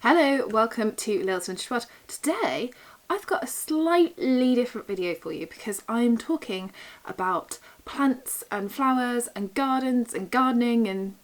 Hello, welcome to Lil's Vintage World. Today I've got a slightly different video for you because I'm talking about plants and flowers and gardens and gardening and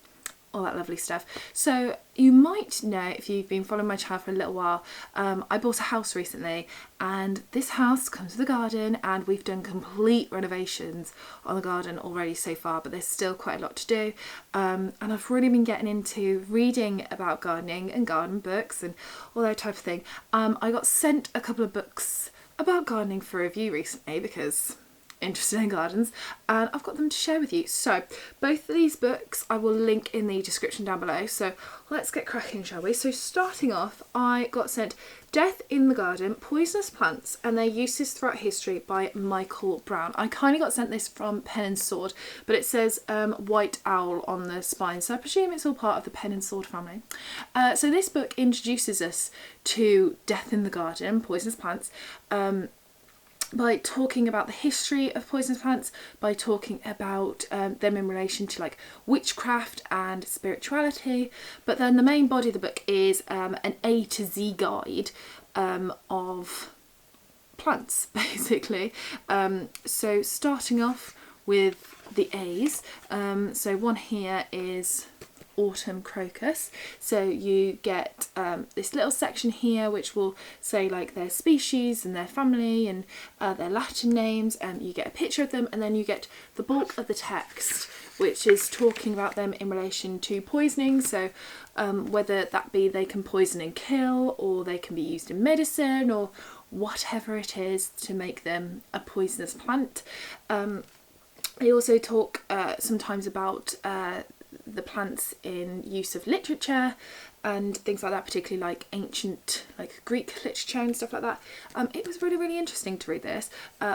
all that lovely stuff. So you might know, if you've been following my channel for a little while, I bought a house recently, and this house comes with a garden, and we've done complete renovations on the garden already so far, but there's still quite a lot to do. And I've really been getting into reading about gardening and garden books and all that type of thing. I got sent a couple of books about gardening for review recently because interested in gardens, and I've got them to share with you. So both of these books I will link in the description down below, so let's get cracking, shall we? So starting off, I got sent Death in the Garden, Poisonous Plants and Their Uses Throughout History by Michael Brown. I kind of got sent this from Pen and Sword, but it says White Owl on the spine, so I presume it's all part of the Pen and Sword family. So this book introduces us to Death in the Garden, Poisonous Plants, by talking about the history of poisonous plants, by talking about them in relation to like witchcraft and spirituality. But then the main body of the book is an A to Z guide of plants, basically. So starting off with the A's, so one here is autumn crocus. So you get this little section here which will say like their species and their family and their Latin names, and you get a picture of them, and then you get the bulk of the text which is talking about them in relation to poisoning. So whether that be they can poison and kill, or they can be used in medicine, or whatever it is to make them a poisonous plant. They also talk sometimes about the plants in use of literature and things like that, particularly like ancient like Greek literature and stuff like that. It was really interesting to read this,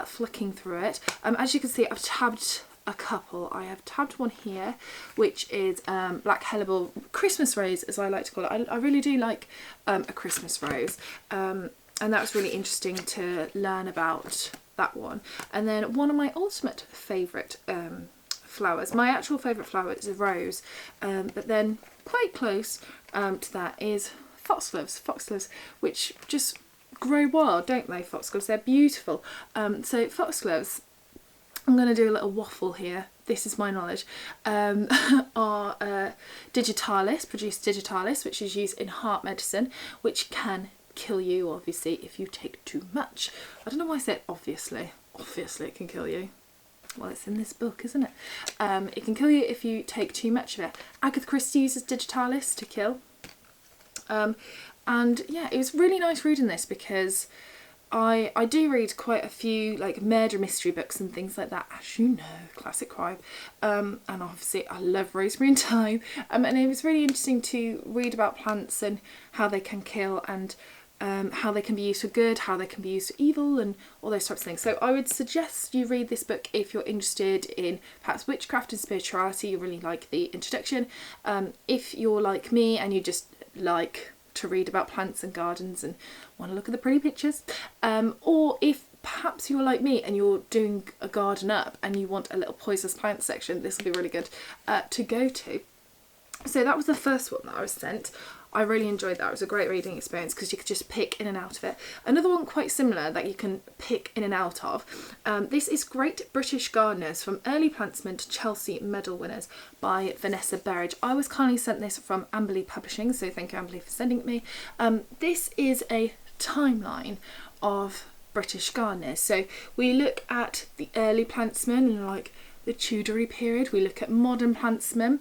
flicking through it. As you can see, I've tabbed a couple. I have tabbed one here which is Black Hellebore Christmas Rose, as I like to call it. I really do like a Christmas rose, and that was really interesting to learn about that one. And then one of my ultimate favourite flowers, my actual favourite flower is a rose, but then quite close to that is foxgloves, which just grow wild, don't they? Foxgloves, they're beautiful. So foxgloves, I'm going to do a little waffle here, this is my knowledge, are digitalis, Produce digitalis, which is used in heart medicine, which can kill you obviously if you take too much. I don't know why I said obviously it can kill you. Well, it's in this book, isn't it? It can kill you if you take too much of it. Agatha Christie uses digitalis to kill. And yeah, it was really nice reading this because I do read quite a few like murder mystery books and things like that, as you know, classic crime. And obviously I love Rosemary and Thyme. And it was really interesting to read about plants and how they can kill, and how they can be used for good, how they can be used for evil, and all those types of things. So I would suggest you read this book if you're interested in perhaps witchcraft and spirituality. You really like the introduction. If you're like me and you just like to read about plants and gardens and want to look at the pretty pictures, or if perhaps you're like me and you're doing a garden up and you want a little poisonous plant section, this will be really good to go to. So that was the first one that I was sent. I really enjoyed that. It was a great reading experience because you could just pick in and out of it. Another one quite similar that you can pick in and out of. This is Great British Gardeners, From Early Plantsmen to Chelsea Medal Winners by Vanessa Berridge. I was kindly sent this from Amberley Publishing, so thank you Amberley for sending it me. This is a timeline of British gardeners. So we look at the early plantsmen and like the Tudory period, we look at modern plantsmen,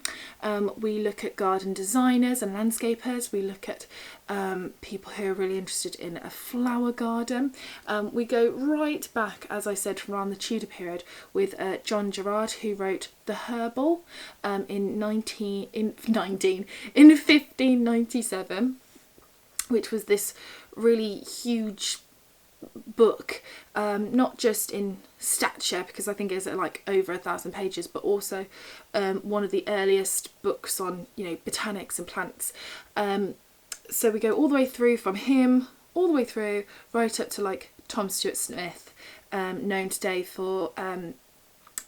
we look at garden designers and landscapers, we look at people who are really interested in a flower garden. We go right back, as I said, from around the Tudor period with John Gerard, who wrote The Herbal in 1597, which was this really huge book, not just in stature, because I think it's like over 1,000 pages, but also one of the earliest books on, you know, botanics and plants. So we go all the way through from him, all the way through right up to like Tom Stuart Smith, known today for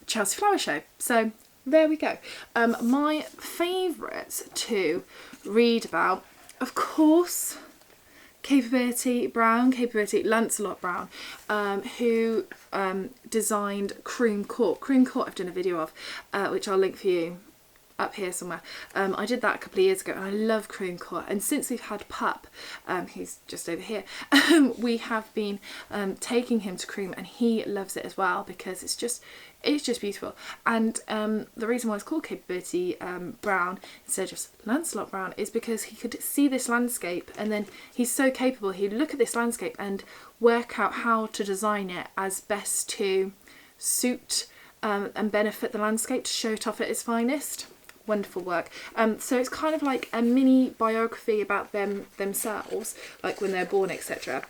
Chelsea Flower Show. So there we go. My favourites to read about of course, Capability Lancelot Brown, who designed Croom Court. Croom Court I've done a video of, which I'll link for you up here somewhere. I did that a couple of years ago and I love Croom Court, and since we've had Pup, who's just over here, we have been taking him to Croom, and he loves it as well because it's just beautiful. And the reason why it's called Capability Brown instead of just Lancelot Brown is because he could see this landscape, and then he's so capable, he'd look at this landscape and work out how to design it as best to suit and benefit the landscape, to show it off at its finest. Wonderful work. So it's kind of like a mini biography about themselves, like when they're born, etc.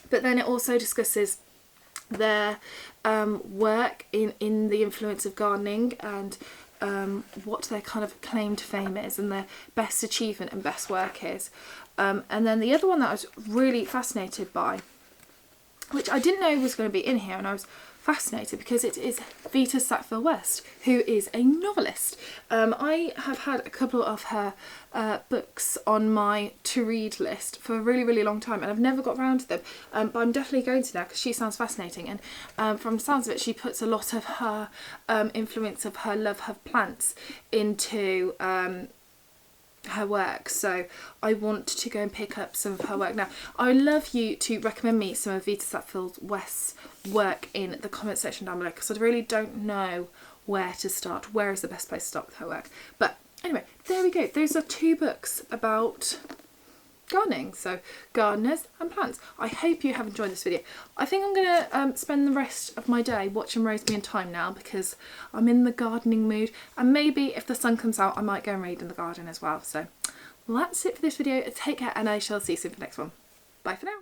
But then it also discusses their work in the influence of gardening, and what their kind of claim to fame is, and their best achievement and best work is. And then the other one that I was really fascinated by, which I didn't know was going to be in here, and I was fascinated because it is Vita Sackville-West, who is a novelist. I have had a couple of her books on my to-read list for a really, really long time, and I've never got around to them, but I'm definitely going to now because she sounds fascinating. And from the sounds of it, she puts a lot of her influence of her love of plants into her work, so I want to go and pick up some of her work now. I would love you to recommend me some of Vita Sackville-West's work in the comment section down below, because I really don't know where to start. Where is the best place to start with her work? But anyway, there we go. Those are 2 books about gardening, so gardeners and plants. I hope you have enjoyed this video. I think I'm going to spend the rest of my day watching Rosemary and Thyme now, because I'm in the gardening mood, and maybe if the sun comes out I might go and read in the garden as well. So that's it for this video. Take care, and I shall see you soon for the next one. Bye for now.